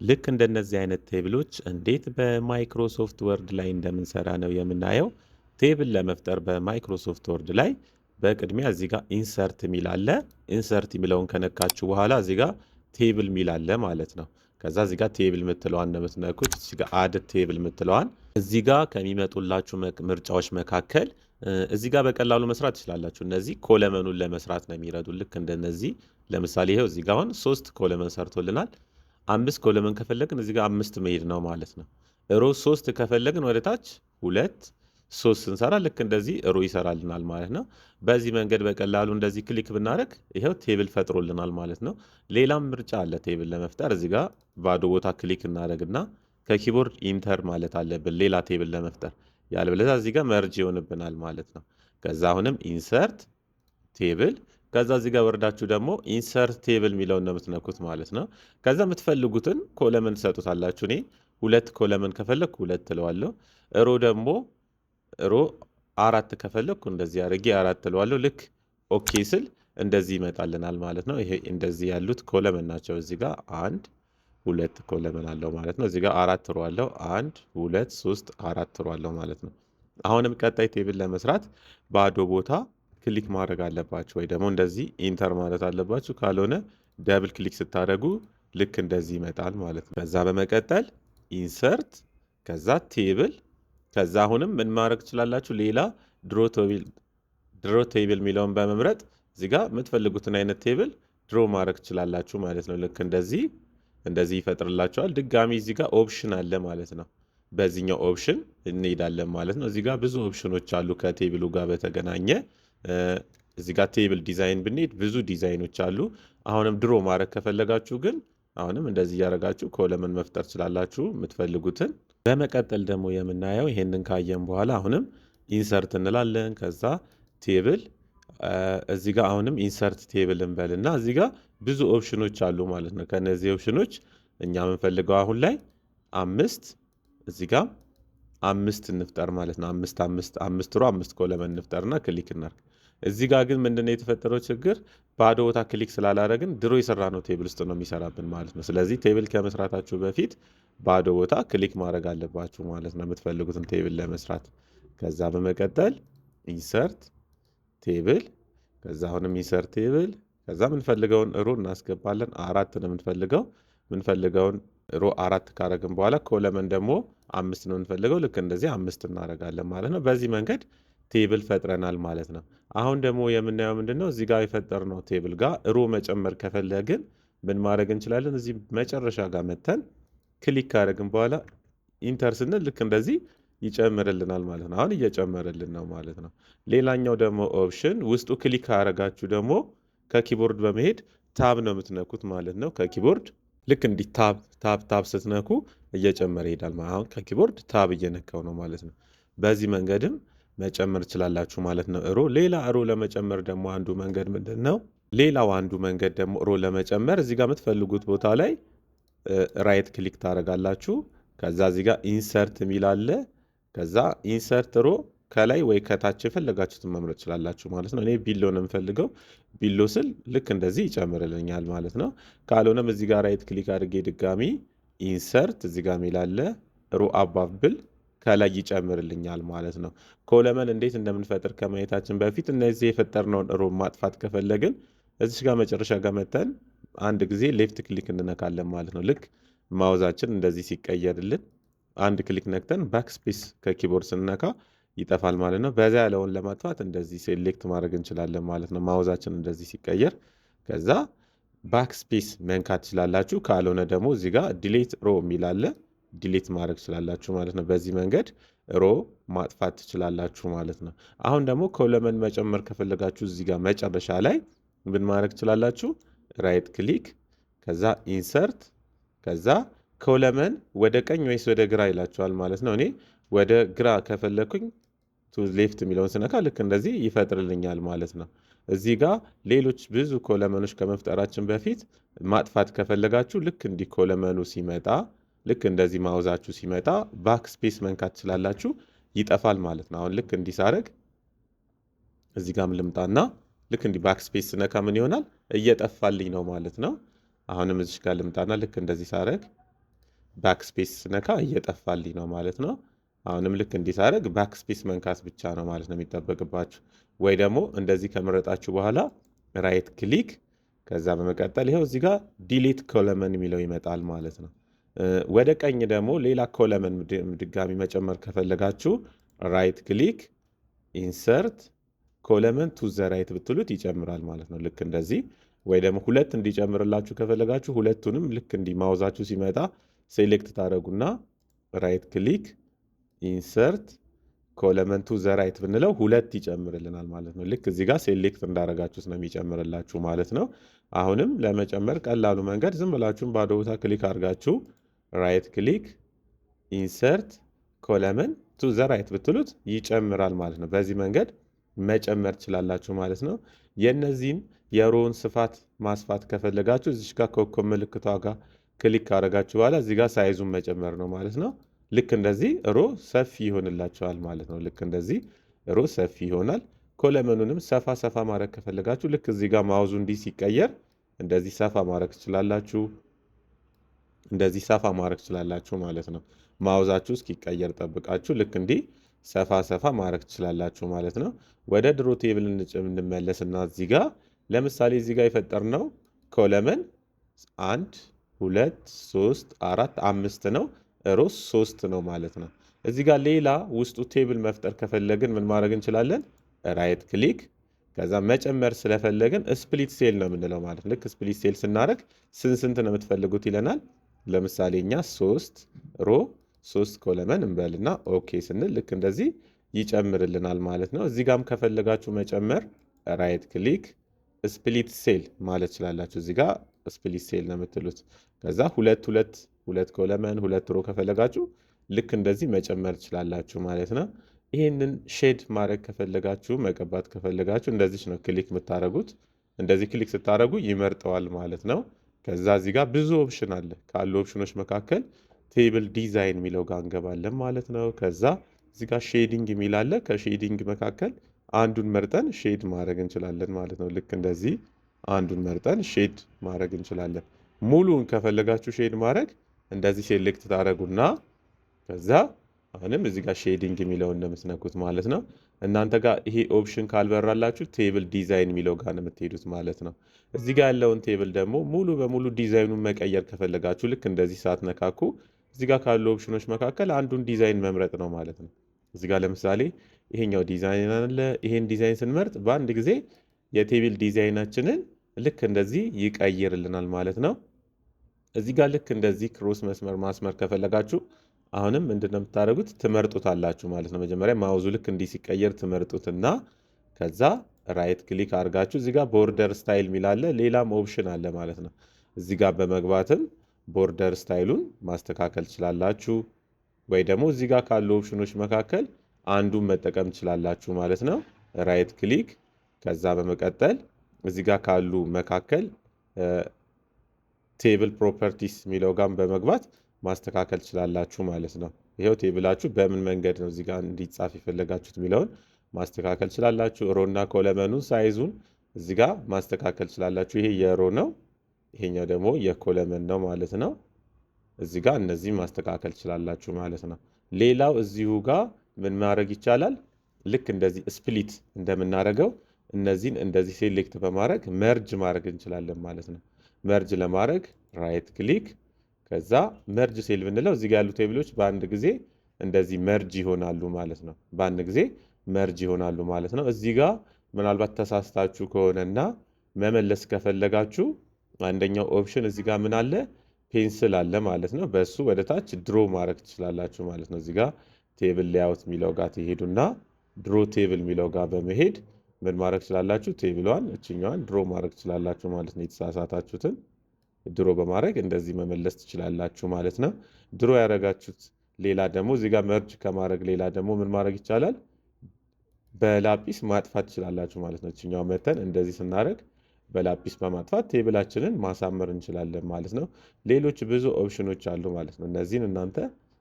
ልክ እንደነዚህ አይነት ቴብሎች እንዴት በማይክሮሶፍት ወርድ ላይ እንደምንሰራ ነው የምናየው። ቴብል ለመፍጠር በማይክሮሶፍት ወርድ ላይ በቅድሚያ እዚህ ጋር ኢንሰርት የሚል አለ። ኢንሰርት የሚለውን ከነካችሁ በኋላ እዚህ ጋር ቴብል የሚል አለ ማለት ነው። ከዛ እዚህ ጋር ቴብል የምትለዋን ነው የምትነኩት። እዚህ ጋር አድ ቴብል የምትለዋን እዚህ ጋር ከሚመጡላችሁ ምርጫዎች መካከል እዚህ ጋር በቀላሉ መስራት ትችላላችሁ። እነዚህ ኮለመኑን ለመስራት ነው የሚረዱ። ልክ እንደነዚህ ለምሳሌ ይኸው እዚህ ጋር አሁን 3 ኮለመን ሰርቶልናል። 5 ኮለመን ከፈለግን እዚህ ጋር 5 መሄድ ነው ማለት ነው። ሮ 3 ከፈለግን ወደ ታች 2 3 ስንሰራ ልክ እንደዚህ ሮ ይሰራልናል ማለት ነው። በዚህ መንገድ በቀላሉ እንደዚህ ክሊክ ብናደርግ ይኸው ቴብል ፈጥሮልናል ማለት ነው። ሌላም ምርጫ አለ ቴብል ለመፍጠር። እዚህ ጋር ባዶ ቦታ ክሊክ እናደርግና ከኪቦርድ ኢንተር ማለት አለብን ሌላ ቴብል ለመፍጠር። ያለበለዚያ እዚህ ጋር መርጅ ይሆንብናል ማለት ነው። ከዛ አሁንም ኢንሰርት ቴብል ከዛ እዚህ ጋር ወርዳችሁ ደግሞ ኢንሰርት ቴብል የሚለውን ነው የምትነኩት ማለት ነው። ከዛ የምትፈልጉትን ኮለመን ትሰጡታላችሁ። እኔ 2 ኮለመን ከፈለግኩ 2 ትለዋለሁ። ሮ ደግሞ ሮ 4 ከፈለግኩ እንደዚህ አድርጌ 4 ትለዋለሁ። ልክ ኦኬ ስል እንደዚህ ይመጣልናል ማለት ነው። ይሄ እንደዚህ ያሉት ኮለመን ናቸው። እዚህ ጋር 1 2 ኮለመን አለው ማለት ነው። እዚህ ጋር 4 ሮ አለው። 1 2 3 4 ሮ አለው ማለት ነው። አሁንም ቀጣይ ቴብል ለመስራት ባዶ ቦታ ክሊክ ማድረግ አለባችሁ ወይ ደግሞ እንደዚህ ኢንተር ማለት አለባችሁ። ካልሆነ ደብል ክሊክ ስታደርጉ ልክ እንደዚህ ይመጣል ማለት ነው። ከዛ በመቀጠል ኢንሰርት ከዛ ቴብል ከዛ አሁንም ምን ማድረግ ትችላላችሁ? ሌላ ድሮ ቴብል የሚለውን በመምረጥ እዚህ ጋር የምትፈልጉትን አይነት ቴብል ድሮ ማድረግ ትችላላችሁ ማለት ነው። ልክ እንደዚህ ይፈጥርላችኋል። ድጋሚ እዚህ ጋር ኦፕሽን አለ ማለት ነው። በዚህኛው ኦፕሽን እንሄዳለን ማለት ነው። እዚህ ጋር ብዙ ኦፕሽኖች አሉ ከቴብሉ ጋር በተገናኘ። እዚህ ጋር ቴብል ዲዛይን ብንሄድ ብዙ ዲዛይኖች አሉ። አሁንም ድሮ ማድረግ ከፈለጋችሁ ግን አሁንም እንደዚህ እያደረጋችሁ ኮለመን መፍጠር ትችላላችሁ የምትፈልጉትን። በመቀጠል ደግሞ የምናየው ይሄንን ካየን በኋላ አሁንም ኢንሰርት እንላለን። ከዛ ቴብል እዚህ ጋር አሁንም ኢንሰርት ቴብል እንበልና እዚህ ጋር ብዙ ኦፕሽኖች አሉ ማለት ነው። ከነዚህ ኦፕሽኖች እኛ የምንፈልገው አሁን ላይ 5 እዚህ ጋር 5 እንፍጠር ማለት ነው። 5 ሮ 5 ኮለመን እንፍጠርና ክሊክ እናድርግ። እዚህ ጋር ግን ምንድነው የተፈጠረው ችግር? ባዶ ቦታ ክሊክ ስላላደረግን ድሮ የሰራነው ቴብል ውስጥ ነው የሚሰራብን ማለት ነው። ስለዚህ ቴብል ከመስራታችሁ በፊት ባዶ ቦታ ክሊክ ማድረግ አለባችሁ ማለት ነው የምትፈልጉትን ቴብል ለመስራት። ከዛ በመቀጠል ኢንሰርት ቴብል ከዛ አሁንም ኢንሰርት ቴብል ከዛ የምንፈልገውን ሮ እናስገባለን። 4 ነው የምንፈልገውን ሮ 4 ካረግን በኋላ ኮለመን ደግሞ 5 ነው የምንፈልገው። ልክ እንደዚህ 5 እናደርጋለን ማለት ነው። በዚህ መንገድ ቴብል ፈጥረናል ማለት ነው። አሁን ደግሞ የምናየው ምንድነው? እዚህ ጋር የፈጠርነው ቴብል ጋር ሮ መጨመር ከፈለግን ምን ማድረግ እንችላለን? እዚህ መጨረሻ ጋር መተን ክሊክ ካደረግን በኋላ ኢንተር ስንል ልክ እንደዚህ ይጨምርልናል ማለት ነው። አሁን እየጨመረልን ነው ማለት ነው። ሌላኛው ደግሞ ኦፕሽን ውስጡ ክሊክ ካደረጋችሁ ደግሞ ከኪቦርድ በመሄድ ታብ ነው የምትነኩት ማለት ነው። ከኪቦርድ ልክ እንዲህ ታብ ስትነኩ እየጨመረ ይሄዳል። አሁን ከኪቦርድ ታብ እየነካው ነው ማለት ነው። በዚህ መንገድም መጨመር ትችላላችሁ ማለት ነው። ሌላ ሮ ለመጨመር ደግሞ አንዱ መንገድ ምንድን ነው? ሌላው አንዱ መንገድ ደግሞ ሮ ለመጨመር እዚህ ጋር የምትፈልጉት ቦታ ላይ ራይት ክሊክ ታደርጋላችሁ። ከዛ እዚህ ጋር ኢንሰርት የሚል አለ። ከዛ ኢንሰርት ሮ ከላይ ወይ ከታች የፈለጋችሁትን መምረጥ ትችላላችሁ ማለት ነው። እኔ ቢሎ ነው የምፈልገው። ቢሎ ስል ልክ እንደዚህ ይጨምርልኛል ማለት ነው። ካልሆነም እዚህ ጋር ራይት ክሊክ አድርጌ ድጋሚ ኢንሰርት እዚህ ጋር የሚል አለ ሮ አባቭ ብል ከላይ ይጨምርልኛል ማለት ነው። ኮለመን እንዴት እንደምንፈጥር ከማየታችን በፊት እነዚህ የፈጠርነውን ሮ ማጥፋት ከፈለግን እዚህ ጋር መጨረሻ ጋር መተን አንድ ጊዜ ሌፍት ክሊክ እንነካለን ማለት ነው። ልክ ማውዛችን እንደዚህ ሲቀየርልን አንድ ክሊክ ነክተን ባክስፔስ ከኪቦርድ ስንነካ ይጠፋል ማለት ነው። በዛ ያለውን ለማጥፋት እንደዚህ ሴሌክት ማድረግ እንችላለን ማለት ነው። ማውዛችን እንደዚህ ሲቀየር ከዛ ባክስፔስ መንካት ትችላላችሁ። ካልሆነ ደግሞ እዚህ ጋር ዲሌት ሮ የሚል አለ ዲሌት ማድረግ ትችላላችሁ ማለት ነው። በዚህ መንገድ ሮ ማጥፋት ትችላላችሁ ማለት ነው። አሁን ደግሞ ኮለመን መጨመር ከፈለጋችሁ እዚህ ጋር መጨረሻ ላይ ምን ማድረግ ትችላላችሁ? ራይት ክሊክ ከዛ ኢንሰርት ከዛ ኮለመን ወደ ቀኝ ወይስ ወደ ግራ ይላችኋል ማለት ነው። እኔ ወደ ግራ ከፈለኩኝ ቱ ሌፍት የሚለውን ስነካ ልክ እንደዚህ ይፈጥርልኛል ማለት ነው። እዚህ ጋር ሌሎች ብዙ ኮለመኖች ከመፍጠራችን በፊት ማጥፋት ከፈለጋችሁ ልክ እንዲህ ኮለመኑ ሲመጣ ልክ እንደዚህ ማውዛችሁ ሲመጣ ባክ ስፔስ መንካት ትችላላችሁ፣ ይጠፋል ማለት ነው። አሁን ልክ እንዲህ ሳረግ እዚህ ጋርም ልምጣና ልክ እንዲህ ባክ ስፔስ ስነካ ምን ይሆናል? እየጠፋልኝ ነው ማለት ነው። አሁንም እዚህ ጋር ልምጣና ልክ እንደዚህ ሳረግ ባክስፔስ ስነካ እየጠፋልኝ ነው ማለት ነው። አሁንም ልክ እንዲህ ሳደርግ ባክስፔስ መንካት ብቻ ነው ማለት ነው የሚጠበቅባችሁ። ወይ ደግሞ እንደዚህ ከመረጣችሁ በኋላ ራይት ክሊክ ከዛ በመቀጠል ይኸው እዚህ ጋር ዲሊት ኮለመን የሚለው ይመጣል ማለት ነው። ወደ ቀኝ ደግሞ ሌላ ኮለመን ድጋሚ መጨመር ከፈለጋችሁ ራይት ክሊክ ኢንሰርት ኮለመን ቱ ዘ ራይት ብትሉት ይጨምራል ማለት ነው። ልክ እንደዚህ። ወይ ደግሞ ሁለት እንዲጨምርላችሁ ከፈለጋችሁ ሁለቱንም ልክ እንዲህ ማውዛችሁ ሲመጣ ሴሌክት ታደረጉና ራይት ክሊክ ኢንሰርት ኮለመን ቱ ዘ ራይት ብንለው ሁለት ይጨምርልናል ማለት ነው። ልክ እዚህ ጋር ሴሌክት እንዳደረጋችሁት ነው የሚጨምርላችሁ ማለት ነው። አሁንም ለመጨመር ቀላሉ መንገድ ዝም ብላችሁም ባዶ ቦታ ክሊክ አድርጋችሁ ራይት ክሊክ ኢንሰርት ኮለመን ቱ ዘ ራይት ብትሉት ይጨምራል ማለት ነው። በዚህ መንገድ መጨመር ትችላላችሁ ማለት ነው። የእነዚህን የሮውን ስፋት ማስፋት ከፈለጋችሁ እዚሽ ጋር ኮከብ ምልክቷ ጋር ክሊክ ካደረጋችሁ በኋላ እዚህ ጋር ሳይዙን መጨመር ነው ማለት ነው። ልክ እንደዚህ ሮ ሰፊ ይሆንላችኋል ማለት ነው። ልክ እንደዚህ ሮ ሰፊ ይሆናል። ኮለመኑንም ሰፋ ሰፋ ማድረግ ከፈለጋችሁ ልክ እዚህ ጋር ማውዙ እንዲህ ሲቀየር እንደዚህ ሰፋ ማድረግ ትችላላችሁ። እንደዚህ ሰፋ ማድረግ ትችላላችሁ ማለት ነው። ማውዛችሁ እስኪቀየር ጠብቃችሁ ልክ እንዲህ ሰፋ ሰፋ ማድረግ ትችላላችሁ ማለት ነው። ወደ ድሮ ቴብል እንመለስና እዚህ ጋር ለምሳሌ እዚህ ጋር የፈጠርነው ኮለመን 1 2 3 4 5 ነው። ሮስ 3 ነው ማለት ነው። እዚህ ጋር ሌላ ውስጡ ቴብል መፍጠር ከፈለግን ምን ማድረግ እንችላለን? ራይት ክሊክ ከዛ መጨመር ስለፈለግን ስፕሊት ሴል ነው የምንለው ማለት ነው። ልክ ስፕሊት ሴል ስናደርግ ስንት ነው የምትፈልጉት ይለናል። ለምሳሌ እኛ 3 ሮ 3 ኮለመን እንበልና ኦኬ ስንል ልክ እንደዚህ ይጨምርልናል ማለት ነው። እዚህ ጋርም ከፈለጋችሁ መጨመር ራይት ክሊክ ስፕሊት ሴል ማለት ትችላላችሁ። እዚህ ጋር ስፕሊት ሴል ነው የምትሉት። ከዛ ሁለት ኮለመን 2 ሮ ከፈለጋችሁ ልክ እንደዚህ መጨመር ትችላላችሁ ማለት ነው። ይህንን ሼድ ማድረግ ከፈለጋችሁ መቀባት ከፈለጋችሁ እንደዚህ ነው ክሊክ የምታደርጉት። እንደዚህ ክሊክ ስታደርጉ ይመርጠዋል ማለት ነው። ከዛ እዚህ ጋር ብዙ ኦፕሽን አለ። ካሉ ኦፕሽኖች መካከል ቴብል ዲዛይን የሚለው ጋር እንገባለን ማለት ነው። ከዛ እዚህ ጋር ሼዲንግ የሚል አለ። ከሼዲንግ መካከል አንዱን መርጠን ሼድ ማድረግ እንችላለን ማለት ነው። ልክ እንደዚህ አንዱን መርጠን ሼድ ማድረግ እንችላለን። ሙሉን ከፈለጋችሁ ሼድ ማድረግ እንደዚህ ሴሌክት ታደረጉና ከዛ አሁንም እዚህ ጋር ሼዲንግ የሚለውን እንደምትነኩት ማለት ነው። እናንተ ጋር ይሄ ኦፕሽን ካልበራላችሁ ቴብል ዲዛይን የሚለው ጋር ነው የምትሄዱት ማለት ነው። እዚህ ጋር ያለውን ቴብል ደግሞ ሙሉ በሙሉ ዲዛይኑን መቀየር ከፈለጋችሁ ልክ እንደዚህ ሳትነካኩ እዚህ ጋር ካሉ ኦፕሽኖች መካከል አንዱን ዲዛይን መምረጥ ነው ማለት ነው። እዚህ ጋር ለምሳሌ ይሄኛው ዲዛይን አለ። ይሄን ዲዛይን ስንመርጥ በአንድ ጊዜ የቴብል ዲዛይናችንን ልክ እንደዚህ ይቀይርልናል ማለት ነው። እዚህ ጋር ልክ እንደዚህ ክሮስ መስመር ማስመር ከፈለጋችሁ አሁንም ምንድነው የምታደርጉት? ትመርጡታላችሁ ማለት ነው። መጀመሪያ ማውዙ ልክ እንዲህ ሲቀየር ትመርጡትና ከዛ ራይት ክሊክ አድርጋችሁ እዚህ ጋር ቦርደር ስታይል የሚላለ ሌላም ኦፕሽን አለ ማለት ነው። እዚህ ጋር በመግባትም ቦርደር ስታይሉን ማስተካከል ትችላላችሁ። ወይ ደግሞ እዚህ ጋር ካሉ ኦፕሽኖች መካከል አንዱን መጠቀም ትችላላችሁ ማለት ነው። ራይት ክሊክ ከዛ በመቀጠል እዚህ ጋር ካሉ መካከል ቴብል ፕሮፐርቲስ የሚለው ጋር በመግባት ማስተካከል ትችላላችሁ ማለት ነው። ይሄው ቴብላችሁ በምን መንገድ ነው እዚህ ጋር እንዲጻፍ የፈለጋችሁት የሚለውን ማስተካከል ትችላላችሁ። ሮና ኮለመኑን ሳይዙን እዚህ ጋር ማስተካከል ትችላላችሁ። ይሄ የሮ ነው፣ ይሄኛው ደግሞ የኮለመን ነው ማለት ነው። እዚህ ጋር እነዚህ ማስተካከል ትችላላችሁ ማለት ነው። ሌላው እዚሁ ጋር ምን ማድረግ ይቻላል? ልክ እንደዚህ ስፕሊት እንደምናደርገው እነዚህን እንደዚህ ሴሌክት በማድረግ መርጅ ማድረግ እንችላለን ማለት ነው። መርጅ ለማድረግ ራይት ክሊክ ከዛ መርጅ ሴል ብንለው እዚህ ጋር ያሉ ቴብሎች በአንድ ጊዜ እንደዚህ መርጅ ይሆናሉ ማለት ነው። በአንድ ጊዜ መርጅ ይሆናሉ ማለት ነው። እዚህ ጋር ምናልባት ተሳስታችሁ ከሆነና መመለስ ከፈለጋችሁ አንደኛው ኦፕሽን እዚህ ጋር ምን አለ? ፔንስል አለ ማለት ነው። በሱ ወደ ታች ድሮ ማድረግ ትችላላችሁ ማለት ነው። እዚህ ጋር ቴብል ሌአውት የሚለው ጋር ትሄዱና ድሮ ቴብል የሚለው ጋር በመሄድ ምን ማድረግ ትችላላችሁ? ቴብሏን እችኛዋን ድሮ ማድረግ ትችላላችሁ ማለት ነው። የተሳሳታችሁትን ድሮ በማድረግ እንደዚህ መመለስ ትችላላችሁ ማለት ነው። ድሮ ያደረጋችሁት ሌላ ደግሞ እዚህ ጋር መርጅ ከማድረግ ሌላ ደግሞ ምን ማድረግ ይቻላል? በላጲስ ማጥፋት ትችላላችሁ ማለት ነው። እችኛው መተን እንደዚህ ስናደርግ በላጲስ በማጥፋት ቴብላችንን ማሳመር እንችላለን ማለት ነው። ሌሎች ብዙ ኦፕሽኖች አሉ ማለት ነው። እነዚህን እናንተ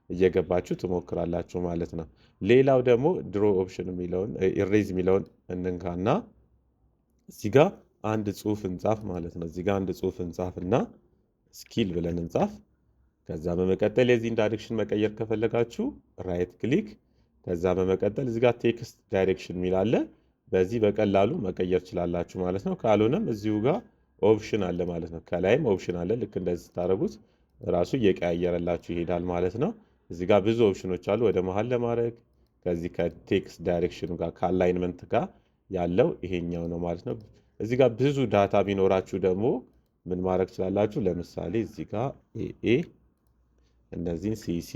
እየገባችሁ ትሞክራላችሁ ማለት ነው። ሌላው ደግሞ ድሮ ኦፕሽን የሚለውን ኢሬዝ የሚለውን እንንካና እዚህ ጋር አንድ ጽሁፍ እንጻፍ ማለት ነው። እዚህ ጋር አንድ ጽሁፍ እንጻፍና ስኪል ብለን እንጻፍ። ከዛ በመቀጠል የዚህን ዳይሬክሽን መቀየር ከፈለጋችሁ ራይት ክሊክ፣ ከዛ በመቀጠል እዚህ ጋር ቴክስት ዳይሬክሽን የሚል አለ። በዚህ በቀላሉ መቀየር ትችላላችሁ ማለት ነው። ካልሆነም እዚሁ ጋር ኦፕሽን አለ ማለት ነው። ከላይም ኦፕሽን አለ። ልክ እንደዚህ ስታደርጉት ራሱ እየቀያየረላችሁ ይሄዳል ማለት ነው። እዚህ ጋር ብዙ ኦፕሽኖች አሉ ወደ መሀል ለማድረግ። ከዚህ ከቴክስት ዳይሬክሽኑ ጋር ከአላይንመንት ጋር ያለው ይሄኛው ነው ማለት ነው። እዚህ ጋር ብዙ ዳታ ቢኖራችሁ ደግሞ ምን ማድረግ ትችላላችሁ? ለምሳሌ እዚህ ጋር ኤ እነዚህን ሲሲ፣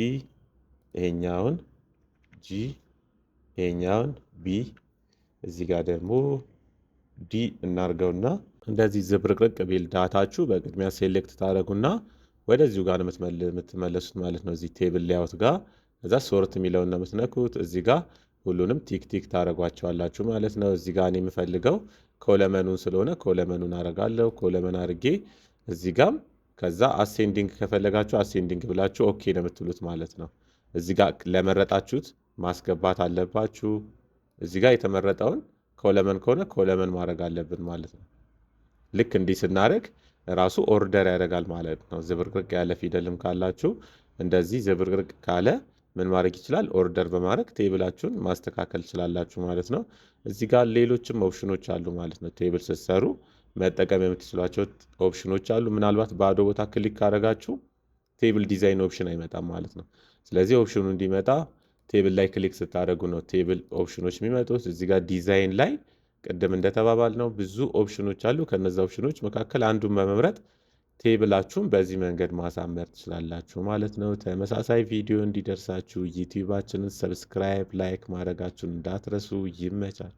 ይሄኛውን ጂ፣ ይሄኛውን ቢ፣ እዚህ ጋር ደግሞ ዲ እናርገውና እንደዚህ ዝብርቅርቅ ቢል ዳታችሁ በቅድሚያ ሴሌክት ታደረጉና ወደዚሁ ጋር የምትመለሱት ማለት ነው። እዚህ ቴብል ሌአውት ጋር እዛ ሶርት የሚለውን ነው የምትነኩት። እዚህ ጋር ሁሉንም ቲክ ቲክ ታደረጓቸዋላችሁ ማለት ነው። እዚህ ጋር እኔ የምፈልገው ኮለመኑን ስለሆነ ኮለመኑን አረጋለሁ። ኮለመን አድርጌ እዚህ ጋም ከዛ አሴንዲንግ ከፈለጋችሁ አሴንዲንግ ብላችሁ ኦኬ ነው የምትሉት ማለት ነው። እዚህ ጋር ለመረጣችሁት ማስገባት አለባችሁ። እዚህ ጋር የተመረጠውን ኮለመን ከሆነ ኮለመን ማድረግ አለብን ማለት ነው። ልክ እንዲህ ስናደርግ ራሱ ኦርደር ያደርጋል ማለት ነው። ዝብርቅርቅ ያለ ፊደልም ካላችሁ እንደዚህ ዝብርቅርቅ ካለ ምን ማድረግ ይችላል? ኦርደር በማድረግ ቴብላችሁን ማስተካከል ትችላላችሁ ማለት ነው። እዚህ ጋር ሌሎችም ኦፕሽኖች አሉ ማለት ነው። ቴብል ስትሰሩ መጠቀም የምትችሏቸው ኦፕሽኖች አሉ። ምናልባት ባዶ ቦታ ክሊክ ካደረጋችሁ ቴብል ዲዛይን ኦፕሽን አይመጣም ማለት ነው። ስለዚህ ኦፕሽኑ እንዲመጣ ቴብል ላይ ክሊክ ስታደርጉ ነው ቴብል ኦፕሽኖች የሚመጡት። እዚህ ጋር ዲዛይን ላይ ቅድም እንደተባባል ነው ብዙ ኦፕሽኖች አሉ። ከነዛ ኦፕሽኖች መካከል አንዱን በመምረጥ ቴብላችሁን በዚህ መንገድ ማሳመር ትችላላችሁ ማለት ነው። ተመሳሳይ ቪዲዮ እንዲደርሳችሁ ዩቲዩባችንን ሰብስክራይብ፣ ላይክ ማድረጋችሁን እንዳትረሱ። ይመቻችሁ።